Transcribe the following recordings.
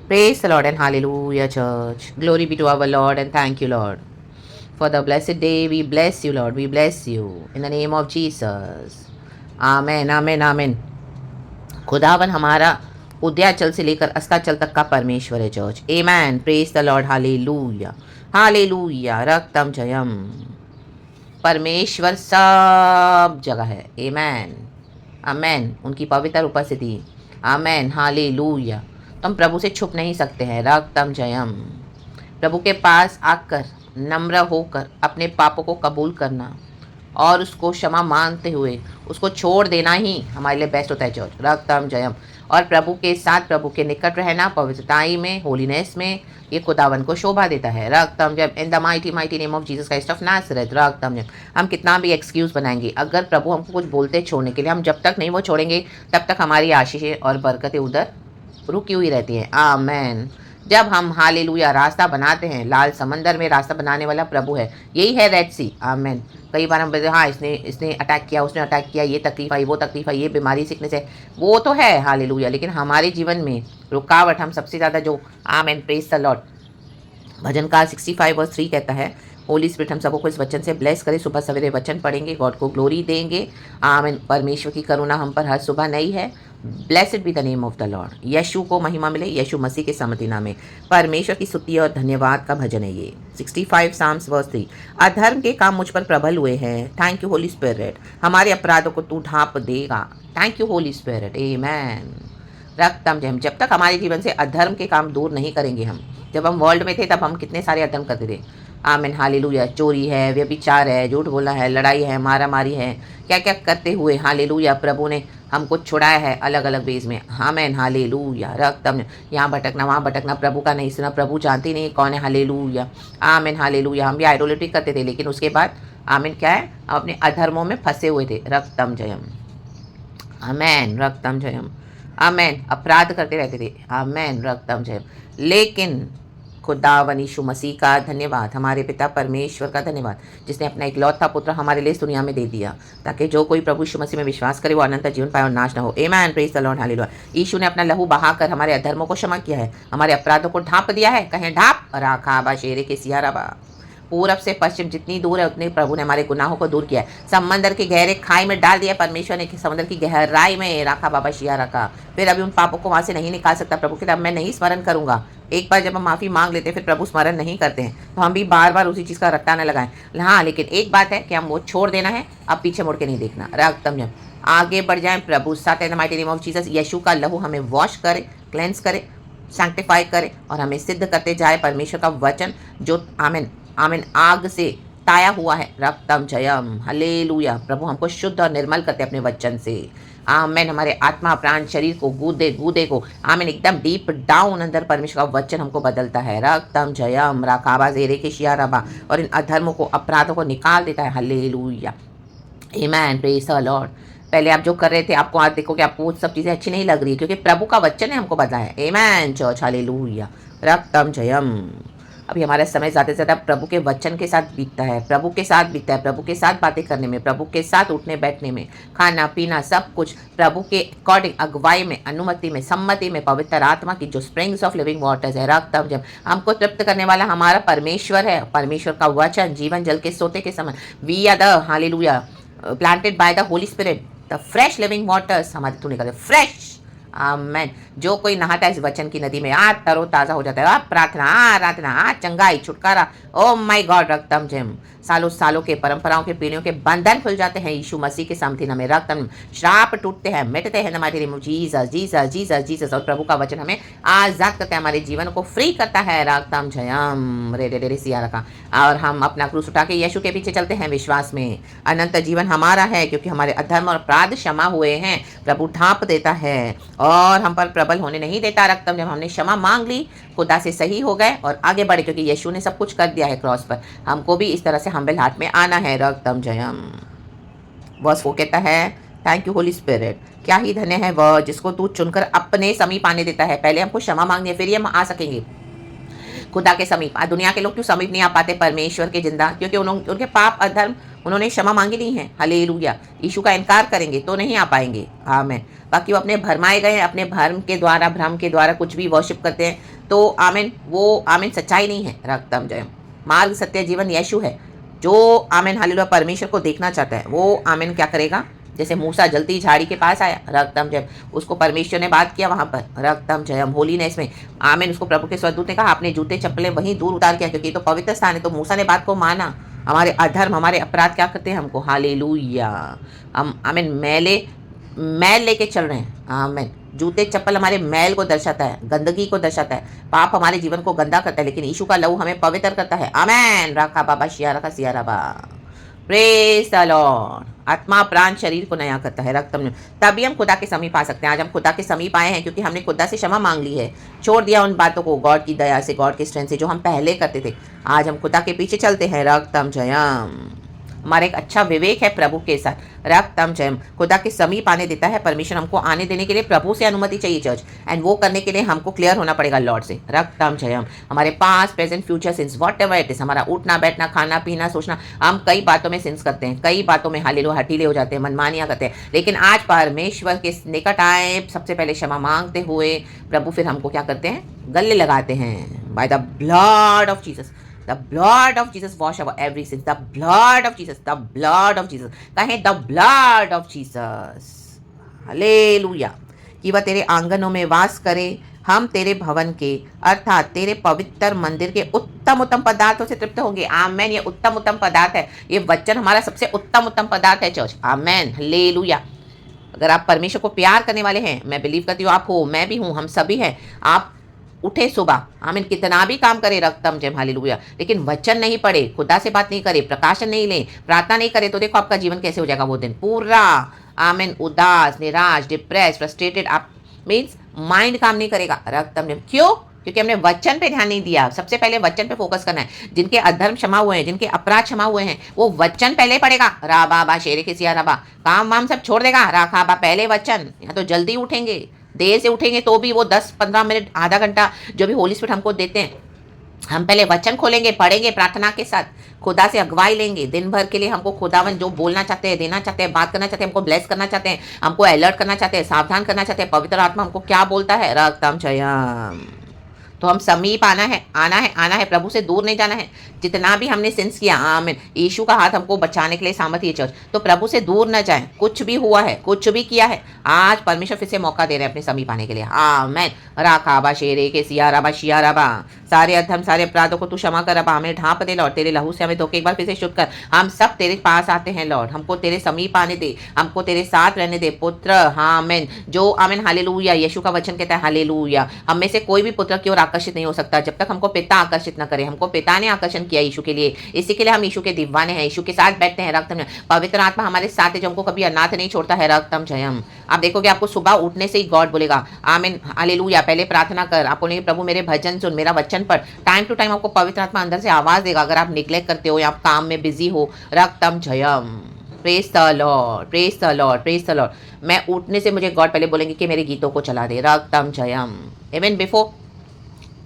Praise the Lord and hallelujah, church. Glory be to our Lord and thank you, Lord. For the blessed day, we bless you, Lord. We bless you. In the name of Jesus. Amen, amen, amen. खुदावन हमारा उदयाचल से लेकर अस्ताचल तक का परमेश्वर है church. Amen. Praise the Lord. Hallelujah. Hallelujah. रक्तम Jayam. परमेश्वर सब जगह है. Amen. Amen. उनकी पवित्र उपस्थिति. Amen. Hallelujah. तो हम प्रभु से छुप नहीं सकते हैं. रक्तम जयम. प्रभु के पास आकर नम्र होकर अपने पापों को कबूल करना और उसको क्षमा मांगते हुए उसको छोड़ देना ही हमारे लिए बेस्ट होता है चर्च. रक्तम जयम. और प्रभु के साथ प्रभु के निकट रहना पवित्रताई में, होलीनेस में, ये खुदावन को शोभा देता है. रक्तम जयम. In the mighty mighty name of Jesus Christ of Nazareth. रक्तम जयम. हम कितना भी एक्सक्यूज़ बनाएंगे, अगर प्रभु हमको कुछ बोलते छोड़ने के लिए, हम जब तक नहीं वो छोड़ेंगे तब तक हमारी आशीषें और बरकतें उधर रुकी हुई रहती हैं. आमेन. जब हम हालेलुया रास्ता बनाते हैं, लाल समंदर में रास्ता बनाने वाला प्रभु है. यही है रेड सी. आमेन. कई बार हम बोलते हैं हाँ इसने अटैक किया, उसने अटैक किया, ये तकलीफ आई, वो तकलीफ आई, ये बीमारी सिकनेस है, वो तो है हालेलुया. लेकिन हमारे जीवन में रुकावट हम सबसे ज़्यादा जो आमेन प्रेज द लॉर्ड भजनकार 65:3 कहता है, होली स्पिरिट हम सबको इस वचन से ब्लेस करे. सुबह सवेरे वचन पढ़ेंगे, गॉड को ग्लोरी देंगे. आमीन. परमेश्वर की करुणा हम पर हर सुबह नई है. Blessed be the name of the Lord. Yeshu को महिमा मिले, यशु मसीह के समति नाम में परमेश्वर की स्तुति और धन्यवाद का भजन है ये. 65 Psalms verse 3. अधर्म के काम मुझ पर प्रबल हुए हैं. Thank you Holy Spirit. हमारे अपराधों को तू ढांप देगा. Thank you Holy Spirit. Amen. रक्तम जयम. जब तक हमारे जीवन से अधर्म के काम दूर नहीं करेंगे, हम जब हम वर्ल्ड में थे तब हम कितने सारे अधर्म करते थे. आमीन. हालेलुया. चोरी है, व्यभिचार है, झूठ बोला है, लड़ाई है, मारा मारी है, क्या क्या करते हुए हालेलुया प्रभु ने हमको छुड़ाया है अलग अलग वेज में. आमीन. हालेलुया. रक्तम. यहाँ भटकना वहाँ भटकना, प्रभु का नहीं सुना, प्रभु जानती नहीं कौन है. हालेलुया. आमीन. हालेलुया. हम भी आइडोलेट्री करते थे, लेकिन उसके बाद आमीन क्या है, हम अपने अधर्मों में फंसे हुए थे. रक्तम जयम. आमीन. रक्तम जयम. आमीन. अपराध करते रहते थे. आमीन. रक्तम जयम. लेकिन खुदावन यीशु मसीह का धन्यवाद, हमारे पिता परमेश्वर का धन्यवाद, जिसने अपना इकलौता पुत्र हमारे लिए इस दुनिया में दे दिया, ताकि जो कोई प्रभु यीशु मसीह में विश्वास करे वो अनंत जीवन पाए और नाश न हो. Amen. Praise the Lord. Hallelujah. यीशु ने अपना लहू बहाकर हमारे अधर्मों को क्षमा किया है, हमारे अपराधों को ढांप दिया है. कहें ढाप. राखा बा शेरे के सियारा बा. पूरब से पश्चिम जितनी दूर है उतने प्रभु ने हमारे गुनाहों को दूर किया है. समंदर के गहरे खाई में डाल दिया परमेश्वर ने, कि समंदर की गहराई में राखा बाबा शिया रखा. फिर अभी उन पापों को वहाँ से नहीं निकाल सकता प्रभु के. अब मैं नहीं स्मरण करूंगा. एक बार जब हम माफ़ी मांग लेते हैं फिर प्रभु स्मरण नहीं करते हैं, तो हम भी बार बार उसी चीज़ का रट्टा न लगाएं. हाँ, लेकिन एक बात है कि हम वो छोड़ देना है, अब पीछे मुड़ के नहीं देखना. रक्तम जब आगे बढ़ जाएं प्रभु साथ in the mighty name of Jesus. यीशु का लहू हमें वॉश करे, क्लेंस करे, सैंक्टिफाई करे और हमें सिद्ध करते जाए. परमेश्वर का वचन जो आमीन आमीन आग से ताया हुआ है. रक्तम जयम. हालेलुया. प्रभु हमको शुद्ध और निर्मल करते अपने वचन से. आमीन. हमारे आत्मा प्राण शरीर को गूदे गूदे को आमीन एकदम डीप डाउन अंदर परमेश्वर का वचन हमको बदलता है. रक्तम जयम. राकाबा जेरे के शियारबा. और इन अधर्मों को अपराधों को निकाल देता है. हालेलुया. आमीन. Praise the Lord. पहले आप जो कर रहे थे आपको आज देखो कि आपको वो सब चीज़ें अच्छी नहीं लग रही है, क्योंकि प्रभु का वचन ने हमको बदला है. आमीन चर्च. हालेलुया. रक्तम जयम. अभी हमारा समय ज़्यादा से ज़्यादा प्रभु के वचन के साथ बीतता है, प्रभु के साथ बीतता है, प्रभु के साथ बातें करने में, प्रभु के साथ उठने बैठने में, खाना पीना सब कुछ प्रभु के अकॉर्डिंग, अगुवाई में, अनुमति में, सम्मति में, पवित्र आत्मा की जो स्प्रिंग्स ऑफ लिविंग वाटर्स है. रक्तम जब हमको तृप्त करने वाला हमारा परमेश्वर है. परमेश्वर का वचन जीवन जल के सोते के समान. We are the hallelujah planted by the Holy Spirit, the fresh living waters हमारे थ्रू निकलते फ्रेश. आमेन. जो कोई नहाता है इस वचन की नदी में आज तरो ताज़ा हो जाता है. आप प्रार्थना, आराधना, चंगाई, छुटकारा. Oh my God. रक्तम जयम. सालों सालों के परंपराओं के पीढ़ियों के बंधन खुल जाते हैं यीशु मसीह के सामर्थ्य नाम में. रक्तम. श्राप टूटते हैं, मिटते हैं हमारे लिए. Jesus Jesus Jesus Jesus. और प्रभु का वचन हमें आजाद करता है, हमारे जीवन को फ्री करता है. रक्तम जयम. रे रे रे सिया रखा. और हम अपना क्रूस उठा के यीशु के पीछे चलते हैं विश्वास में. अनंत जीवन हमारा है, क्योंकि हमारे अधर्म और अपराध क्षमा हुए हैं. प्रभु ढांप देता है और हम पर प्रबल होने नहीं देता. रक्तम जब हमने क्षमा मांग ली, खुदा से सही हो गए और आगे बढ़े, क्योंकि यीशु ने सब कुछ कर दिया है क्रॉस पर. हमको भी इस तरह से हम्बल हार्ट में आना है. रक्तम जयम. वर्स 4 कहता है, थैंक यू होली स्पिरिट. क्या ही धन्य है वह जिसको तू चुनकर अपने समीप आने देता है. पहले हमको क्षमा मांगनी है, फिर ही हम आ सकेंगे. खुदा के समीप। दुनिया के लोग क्यों समीप नहीं आ पाते परमेश्वर के जिंदा? क्योंकि उनके पाप अधर्म उन्होंने क्षमा मांगी नहीं है। हालेलुया। यीशु का इनकार करेंगे तो नहीं आ पाएंगे। आमेन। बाकी वो अपने भरमाए गए, अपने भ्रम के द्वारा कुछ भी वर्शिप करते हैं, तो आमेन, वो आमेन सच्चाई नहीं है। रक्तम जयम। मार्ग सत्य जीवन यीशु है। जो आमेन हालेलुया परमेश्वर को देखना चाहता है वो आमेन क्या करेगा? जैसे मूसा जलती झाड़ी के पास आया, रक्तम जयम, उसको परमेश्वर ने बात किया वहां पर, रक्तम जयम, होलीनेस में। आमेन। उसको प्रभु के स्वर्गदूत ने कहा अपने जूते चप्पलें वहीं दूर उतार किया, क्योंकि तो पवित्र स्थान है। तो मूसा ने बात को माना। हमारे अधर्म, हमारे अपराध क्या करते हैं हमको? हालेलुया। हम आमेन मैल लेके चल रहे हैं। आमेन। जूते चप्पल हमारे मैल को दर्शाता है, गंदगी को दर्शाता है। पाप हमारे जीवन को गंदा करता है, लेकिन यीशु का लहू हमें पवित्र करता है। आमेन। राखा बाबा शिया रखा सिया रबा। Praise the Lord. आत्मा प्राण शरीर को नया करता है। रक्तम, तभी हम खुदा के समीप आ सकते हैं। आज हम खुदा के समीप आए हैं क्योंकि हमने खुदा से क्षमा मांग ली है, छोड़ दिया उन बातों को गॉड की दया से, गॉड के स्ट्रेंथ से जो हम पहले करते थे। आज हम खुदा के पीछे चलते हैं। रक्तम जयम। हमारा एक अच्छा विवेक है प्रभु के साथ। रक्तम जयम। खुदा के समीप आने देता है परमेश्वर। हमको आने देने के लिए प्रभु से अनुमति चाहिए चर्च, एंड वो करने के लिए हमको क्लियर होना पड़ेगा लॉर्ड से। रक्तम जयम। हमारे पास present future since whatever it is, हमारा उठना बैठना खाना पीना सोचना, हम कई बातों में सिंस करते हैं, कई बातों में हालेलुया हठीले हो जाते हैं, मनमानियां करते हैं। लेकिन आज परमेश्वर के निकट आए, सबसे पहले क्षमा मांगते हुए प्रभु फिर हमको क्या करते हैं? गले लगाते हैं। Bye the blood of Jesus, the blood of Jesus wash our every sin, the blood of Jesus, the blood of Jesus, कहें the blood of Jesus, hallelujah. कि वह तेरे आंगनों में वास करे, हम तेरे भवन के अर्थात तेरे पवित्र मंदिर के उत्तम उत्तम पदार्थों से तृप्त होंगे। आमेन। ये उत्तम उत्तम पदार्थ है, ये वचन हमारा सबसे उत्तम उत्तम पदार्थ है चर्च। आमेन। हालेलुया। अगर आप परमेश्वर को प्यार करने वाले हैं, मैं बिलीव करती हूँ आप हो, मैं भी हूँ, हम सभी हैं, आप उठे सुबह, आमीन, कितना भी काम करे, रक्तम जय, हालेलुया, लेकिन वचन नहीं पढ़े, खुदा से बात नहीं करे, प्रकाशन नहीं ले, प्रार्थना नहीं करे, तो देखो आपका जीवन कैसे हो जाएगा वो दिन पूरा, आमीन, उदास, निराश, डिप्रेस, फ्रस्ट्रेटेड। आप मीन्स माइंड काम नहीं करेगा। रक्तम जय। क्यों? क्योंकि हमने वचन पे ध्यान नहीं दिया। सबसे पहले वचन पे फोकस करना है। जिनके अधर्म क्षमा हुए हैं, जिनके अपराध क्षमा हुए हैं, वो वचन पहले पढ़ेगा। रा बाबा शेरे के सिया रबा, काम वाम सब छोड़ देगा। राखा बा पहले वचन। या तो जल्दी उठेंगे, देर से उठेंगे तो भी वो 10-15 मिनट आधा घंटा जो भी होली स्पिरिट हमको देते हैं, हम पहले वचन खोलेंगे, पढ़ेंगे, प्रार्थना के साथ खुदा से अगुवाई लेंगे। दिन भर के लिए हमको खुदावन जो बोलना चाहते हैं, देना चाहते हैं, बात करना चाहते हैं, हमको ब्लेस करना चाहते हैं, हमको अलर्ट करना चाहते हैं, सावधान करना चाहते हैं, पवित्र आत्मा हमको क्या बोलता है, रक्तम जयम। तो हम समीप आना है, आना है, आना है, प्रभु से दूर नहीं जाना है। जितना भी हमने सिंस किया, आमीन, यीशु का हाथ हमको बचाने के लिए सामर्थ्य है चर्च। तो प्रभु से दूर न जाए। कुछ भी हुआ है, कुछ भी किया है, आज परमेश्वर फिर से मौका दे रहे हैं अपने समीप आने के लिए। आमीन। राखाबा शेरे के सियाराबा शियाराबा, सारे अधर्म सारे अपराधों को तू क्षमा कर रबा, हमें ढांप दे लॉर्ड, तेरे लहू से हमें धोके एक बार फिर से शुद्ध कर। हम सब तेरे पास आते हैं लॉर्ड, हमको तेरे समीप आने दे, हमको तेरे साथ रहने दे पुत्र। हाँ आमीन। जो आमीन हालेलुया, यीशु का वचन कहता है हालेलुया, हम में से कोई भी पुत्र की ओर आकर्षित नहीं हो सकता जब तक हमको पिता आकर्षित न करे। हमको पिता ने आकर्षण किया यीशु के लिए, इसी के लिए हम यीशु के दीवाने हैं, यीशु के साथ बैठते हैं। रक्तम जयम। पवित्र आत्मा हमारे साथ है जो हमको कभी अनाथ नहीं छोड़ता है। रक्तम जयम। आप देखोगे आपको सुबह उठने से ही गॉड बोलेगा आमीन हालेलुया, पहले प्रार्थना कर, आप बोलेंगे प्रभु मेरे भजन सुन, मेरा वचन पढ़। टाइम टू टाइम आपको पवित्र आत्मा अंदर से आवाज देगा अगर आप निग्लेक्ट करते हो या आप काम में बिजी हो। रक्तम जयम। Praise the Lord, praise the Lord, praise the Lord. मैं उठने से मुझे गॉड पहले बोलेंगे कि मेरे गीतों को चला दे। रक्तम जयम। इवन बिफोर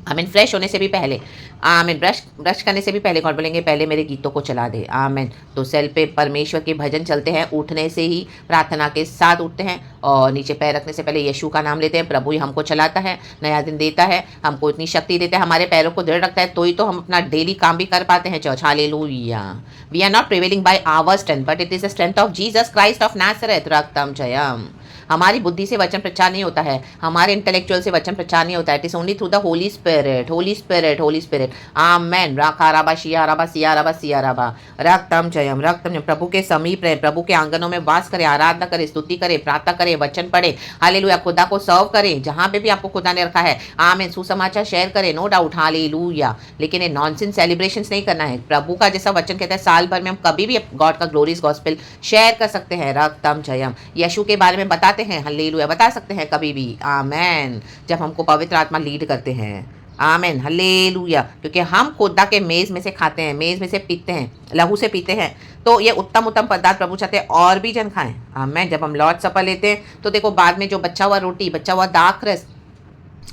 आमीन, फ्रेश होने से भी पहले, आमीन, ब्रश करने से भी पहले गॉड बोलेंगे पहले मेरे गीतों को चला दे। आमीन। तो सेल पे परमेश्वर के भजन चलते हैं, उठने से ही प्रार्थना के साथ उठते हैं और नीचे पैर रखने से पहले यीशु का नाम लेते हैं। प्रभु ही हमको चलाता है, नया दिन देता है, हमको इतनी शक्ति देता है, हमारे पैरों को दृढ़ रखता है, तो ही तो हम अपना डेली काम भी कर पाते हैं church. Hallelujah. We are not prevailing by our strength but it is the strength of Jesus Christ of Nazareth. रक्तम जयम। हमारी बुद्धि से वचन प्रचार नहीं होता है, हमारे इंटेलेक्चुअल से वचन प्रचार नहीं होता है। It is only through the Holy Spirit, Holy Spirit, Holy Spirit. Amen. राखा राबा शिया राबा सिया राबा सिया राबा। रक्तम जयम, रक्तम जयम। प्रभु के समीप रहे, प्रभु के आंगनों में वास करे, आराधना करे, स्तुति करे, प्रार्थना करे, वचन पढ़े, हालेलुया, खुदा को सर्व करे जहां पे भी आपको खुदा ने रखा है। आमीन। सुसमाचार शेयर करे, नो डाउट, हालेलुया। लेकिन ये नॉनसेंस सेलिब्रेशंस नहीं करना है। प्रभु का जैसा वचन कहता है साल भर में हम कभी भी गॉड का ग्लोरीज गॉस्पेल शेयर कर सकते हैं। रक्तम जयम। यीशु के बारे में बताते हैं, हालेलुया, बता सकते हैं कभी भी। आमेन। जब हमको पवित्र आत्मा लीड करते हैं। आमेन। हालेलुया। क्योंकि हम खुदा के मेज में से खाते हैं, मेज में से पीते हैं, लहू से पीते हैं, तो ये उत्तम उत्तम पदार्थ प्रभु चाहते हैं और भी जन खाएं। आमेन। जब हम लॉर्ड सपर लेते हैं तो देखो बाद में जो बचा हुआ रोटी, बचा हुआ दाख रस,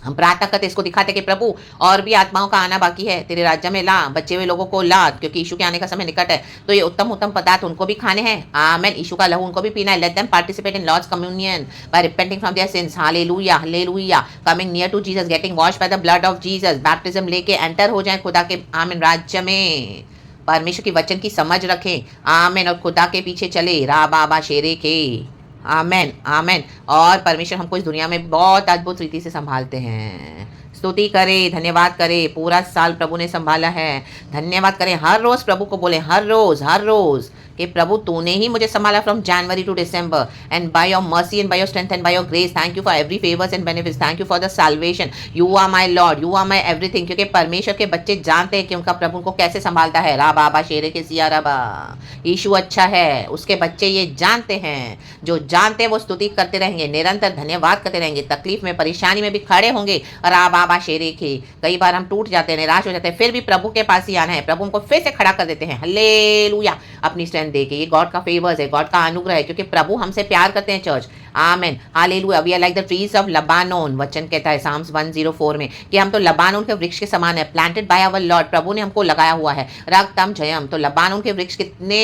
हम प्रार्थना करते इसको दिखाते कि प्रभु और भी आत्माओं का आना बाकी है, तेरे राज्य में ला, बचे हुए लोगों को ला, क्योंकि यीशु के आने का समय निकट है। तो ये उत्तम उत्तम पदार्थ उनको भी खाने हैं। आमेन। यीशु का लहू उनको भी पीना है। Let them participate in Lord's communion by repenting from their sins. Hallelujah, hallelujah. Coming near to Jesus, getting washed by the blood of Jesus, baptism लेके एंटर हो जाए खुदा के आमीन राज्य में। परमेश्वर की वचन की समझ रखें। आमीन। और खुदा के पीछे चले, रा बाबा शेरे के। आमेन, आमेन। और परमेश्वर हमको इस दुनिया में बहुत अद्भुत रीति से संभालते हैं। स्तुति करें, धन्यवाद करें। पूरा साल प्रभु ने संभाला है, धन्यवाद करें। हर रोज प्रभु को बोले, हर रोज, हर रोज कि प्रभु तूने ही मुझे संभाला from January to December, and by your mercy and by your strength and by your grace, thank you for every favours and benefits, thank you for the salvation, you are my Lord, you are my everything. क्योंकि परमेश्वर के बच्चे जानते हैं कि उनका प्रभु को कैसे संभालता है। रा बाबा शेरे के सिया रबा, यीशु अच्छा है। उसके बच्चे ये जानते हैं, जो जानते हैं वो स्तुति करते रहेंगे, निरंतर धन्यवाद करते रहेंगे। तकलीफ में, परेशानी में भी खड़े होंगे। रा बाबा शेरे के। कई बार हम टूट जाते हैं, निराश हो जाते हैं, फिर भी प्रभु के पास ही आना है। प्रभु को फिर से खड़ा कर देते हैं। हालेलुया। अपनी स्ट्रेंथ दे के। ये गॉड का फेवर्स है, गॉड का अनुग्रह है, क्योंकि प्रभु हमसे प्यार करते हैं church. Amen, hallelujah. We are like the trees of Lebanon. वचन कहता है साम्स 104 में कि हम तो लबानोन के वृक्ष के समान है, प्लांटेड बाय आवर लॉर्ड। प्रभु ने हमको लगाया हुआ है। रक्तम जयम। तो लबानोन के वृक्ष कितने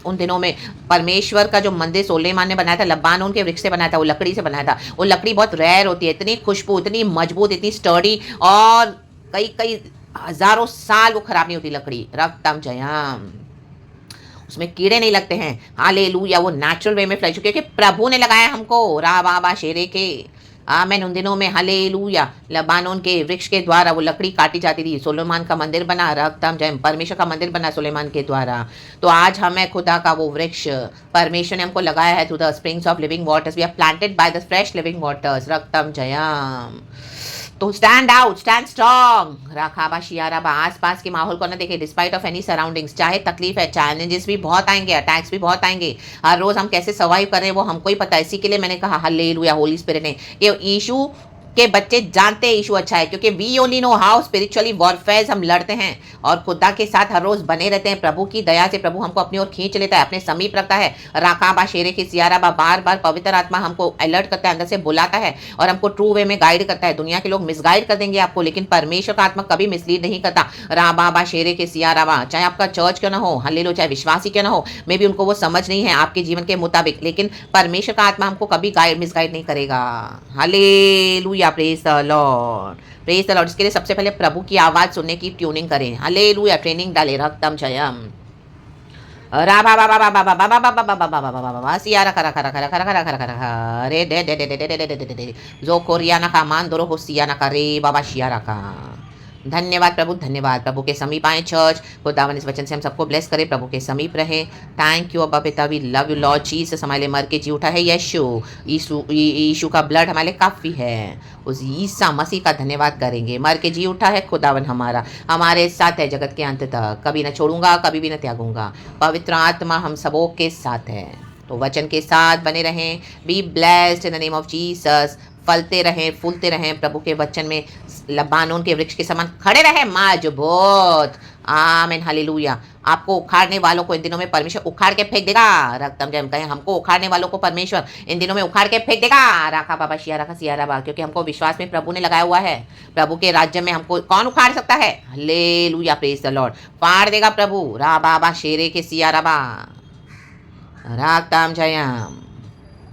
उन दिनों में परमेश्वर का जो मंदिर सोलेमान ने बनाया था, लबानोन के वृक्ष से बनाया था, वो लकड़ी से बनाया था। वो लकड़ी बहुत रेयर होती है, इतनी खुशबू, इतनी मजबूत, इतनी स्टर्डी, और कई कई हजारों साल वो खराब नहीं होती लकड़ी। रक्तम जयम। उसमें कीड़े नहीं लगते हैं। हालेलुया। वो नेचुरल वे में फ्लैश, क्योंकि प्रभु ने लगाया हमको। रा बाबा शेरे के। आमेन। उन दिनों में हालेलुया लबानोन के वृक्ष के द्वारा वो लकड़ी काटी जाती थी। सुलेमान का मंदिर बना, रक्तम जयम, परमेश्वर का मंदिर बना सुलेमान के द्वारा। तो आज हमें खुदा का वो वृक्ष परमेश्वर ने हमको लगाया है, through the springs of living waters. We are planted by the fresh living waters. रक्तम जयम। तो स्टैंड आउट, स्टैंड स्ट्रॉन्ग। राखाबा शियाराबा। आसपास के माहौल को ना देखे, डिस्पाइट ऑफ एनी सराउंडिंग्स। चाहे तकलीफ है, चैलेंजेस भी बहुत आएंगे, अटैक्स भी बहुत आएंगे। हर रोज हम कैसे सर्वाइव कर रहे हैं वो हमको ही पता है। इसी के लिए मैंने कहा हालेलुया, होली स्पिरिट ने, कि यीशु के बच्चे जानते हैं यीशु अच्छा है, क्योंकि we only know how spiritually warfare हम लड़ते हैं और खुदा के साथ हर रोज बने रहते हैं। प्रभु की दया से प्रभु हमको अपनी ओर खींच लेता है, अपने समीप रखता है। राकाबा शेरे की सियाराबा। बार बार पवित्र आत्मा हमको अलर्ट करता है, अंदर से बुलाता है और हमको ट्रू वे में गाइड करता है। दुनिया के लोग मिसगाइड कर देंगे आपको, लेकिन परमेश्वर का आत्मा कभी मिसलीड नहीं करता। राबाबा शेरे के सियाराबा। चाहे आपका चर्च क्यों ना हो, हालेलुया, चाहे विश्वासी क्यों ना हो, मे भी उनको वो समझ नहीं है आपके जीवन के मुताबिक, लेकिन परमेश्वर का आत्मा हमको कभी मिसगाइड नहीं करेगा। Hallelujah, praise the Lord, praise the Lord. इसके लिए सबसे पहले प्रभु की आवाज सुनने की ट्यूनिंग करें। हालेलुया, ट्रेनिंग डालें। रक्तम जयम। रा बा बा बा बा बा बा बा बा बा बा बा बा बा बा बा बा सियारा करा करा करा करा करा करा करा रे दे दे दे दे दे दे दे दे दे जो कोरियाना का मान दोरो हो सियाना का रे बाबा शियारा का। धन्यवाद प्रभु, धन्यवाद। प्रभु के समीप आए चर्च। खुदावन इस वचन से हम सबको ब्लेस करें, प्रभु के समीप रहे। थैंक यू अब्बा पिता, we love you Lord Jesus. हमारे लिए मर के जी उठा है यीशु। यीशु का ब्लड हमारे लिए काफ़ी है। उस ईसा मसीह का धन्यवाद करेंगे। मर के जी उठा है खुदावन हमारा, हमारे साथ है जगत के अंत तक। कभी न छोड़ूंगा, कभी भी न त्यागूंगा। पवित्र आत्मा हम सबों के साथ है। तो वचन के साथ बने रहें। Be blessed in the name of Jesus. फलते रहें, फूलते रहें प्रभु के वचन में, लबानोन के वृक्ष के समान खड़े रहें मजबूत। आमीन, हालेलुया। आपको उखाड़ने वालों को इन दिनों में परमेश्वर उखाड़ के फेंक देगा। रक्तम जयम। कहें हमको उखाड़ने वालों को परमेश्वर इन दिनों में उखाड़ के फेंक देगा। राखा बाबा शिया राखा सियारा बा। क्योंकि हमको विश्वास में प्रभु ने लगाया हुआ है। प्रभु के राज्य में हमको कौन उखाड़ सकता है? Hallelujah, praise the Lord. फाड़ देगा प्रभु। रा बाबा शेरे के सियारा बा। राक्तम जयम।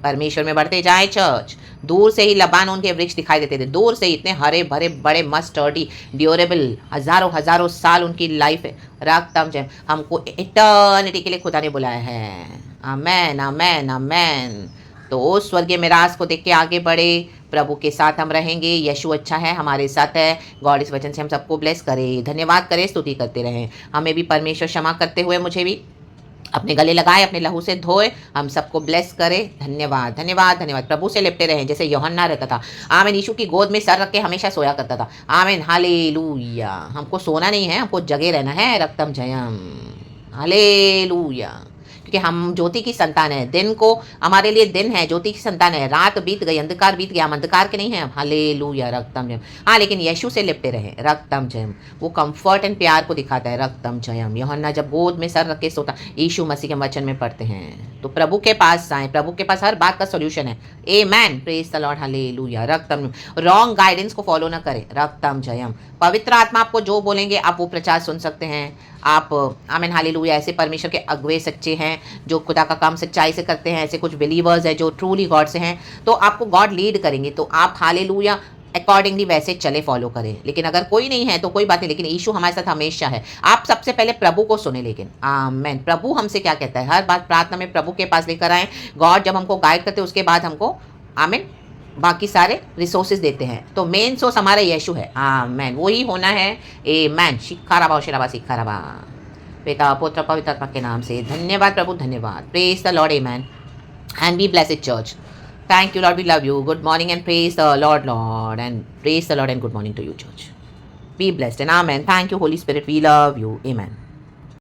परमेश्वर में बढ़ते जाए चर्च। दूर से ही लबानोन के वृक्ष दिखाई देते थे, दूर से ही इतने हरे भरे बड़े मस्त स्टर्डी ड्यूरेबल, हजारों हजारों साल उनकी लाइफ है। रक्तम जय। हमको इटर्निटी के लिए खुदा ने बुलाया है। आमेन, आमेन, आमेन। तो उस स्वर्गीय मिरास को देख के आगे बढ़े। प्रभु के साथ हम रहेंगे। यीशु अच्छा है, हमारे साथ है। गॉड इस वचन से हम सबको ब्लेस करे, धन्यवाद करे, स्तुति करते रहें। हमें भी परमेश्वर क्षमा करते हुए मुझे भी अपने गले लगाए, अपने लहू से धोए, हम सबको ब्लेस करे। धन्यवाद, धन्यवाद, धन्यवाद। प्रभु से लिपटे रहें जैसे यूहन्ना रहता था। आमीन। यीशु की गोद में सर रख के हमेशा सोया करता था। आमीन, हालेलुया। हमको सोना नहीं है, हमको जगे रहना है। रक्तम जयम। हालेलुया। क्योंकि हम ज्योति की संतान है। दिन को हमारे लिए दिन है, ज्योति की संतान है। रात बीत गई, अंधकार बीत गया, हम अंधकार के नहीं हैं। हालेलुया, रक्तम जयम। हाँ, लेकिन यीशु से लिपटे रहे, रक्तम जयम। वो कंफर्ट एंड प्यार को दिखाता है, रक्तम जयम। यूहन्ना जब गोद में सर रख के सोता, यीशु मसीह के वचन में पढ़ते हैं। तो प्रभु के पास आए, प्रभु के पास हर बात का सॉल्यूशन है। Amen, praise the Lord, hallelujah, रक्तम। रॉन्ग गाइडेंस को फॉलो ना करें, रक्तम जयम। पवित्र आत्मा आपको जो बोलेंगे आप वो प्रचार सुन सकते हैं। आप आमीन, हालेलुया। ऐसे परमेश्वर के अगुवे सच्चे हैं जो खुदा का काम सच्चाई से करते हैं, ऐसे कुछ बिलीवर्स हैं जो ट्रूली गॉड से हैं, तो आपको गॉड लीड करेंगे, तो आप हालेलुया अकॉर्डिंगली वैसे चले, फॉलो करें। लेकिन अगर कोई नहीं है तो कोई बात नहीं, लेकिन यीशु हमारे साथ हमेशा है। आप सबसे पहले प्रभु को सुने। लेकिन आमेन, प्रभु हमसे क्या कहता है, हर बात प्रार्थना में प्रभु के पास लेकर आएँ। गॉड जब हमको गाइड करते हैं उसके बाद हमको आमीन बाकी सारे रिसोर्सेज देते हैं। तो मेन सोर्स हमारा यीशु है। आमेन, वही होना है। आमेन, शिखाराबा शिराबा शिखाराबा। पिता पुत्र पवित्र आत्मा के नाम से धन्यवाद प्रभु, धन्यवाद। Praise the Lord, amen, and be blessed church. Thank you, Lord. We love you. Good morning and praise the Lord, Lord. And praise the Lord and good morning to you, church. Be blessed and amen. Thank you, Holy Spirit. We love you. Amen.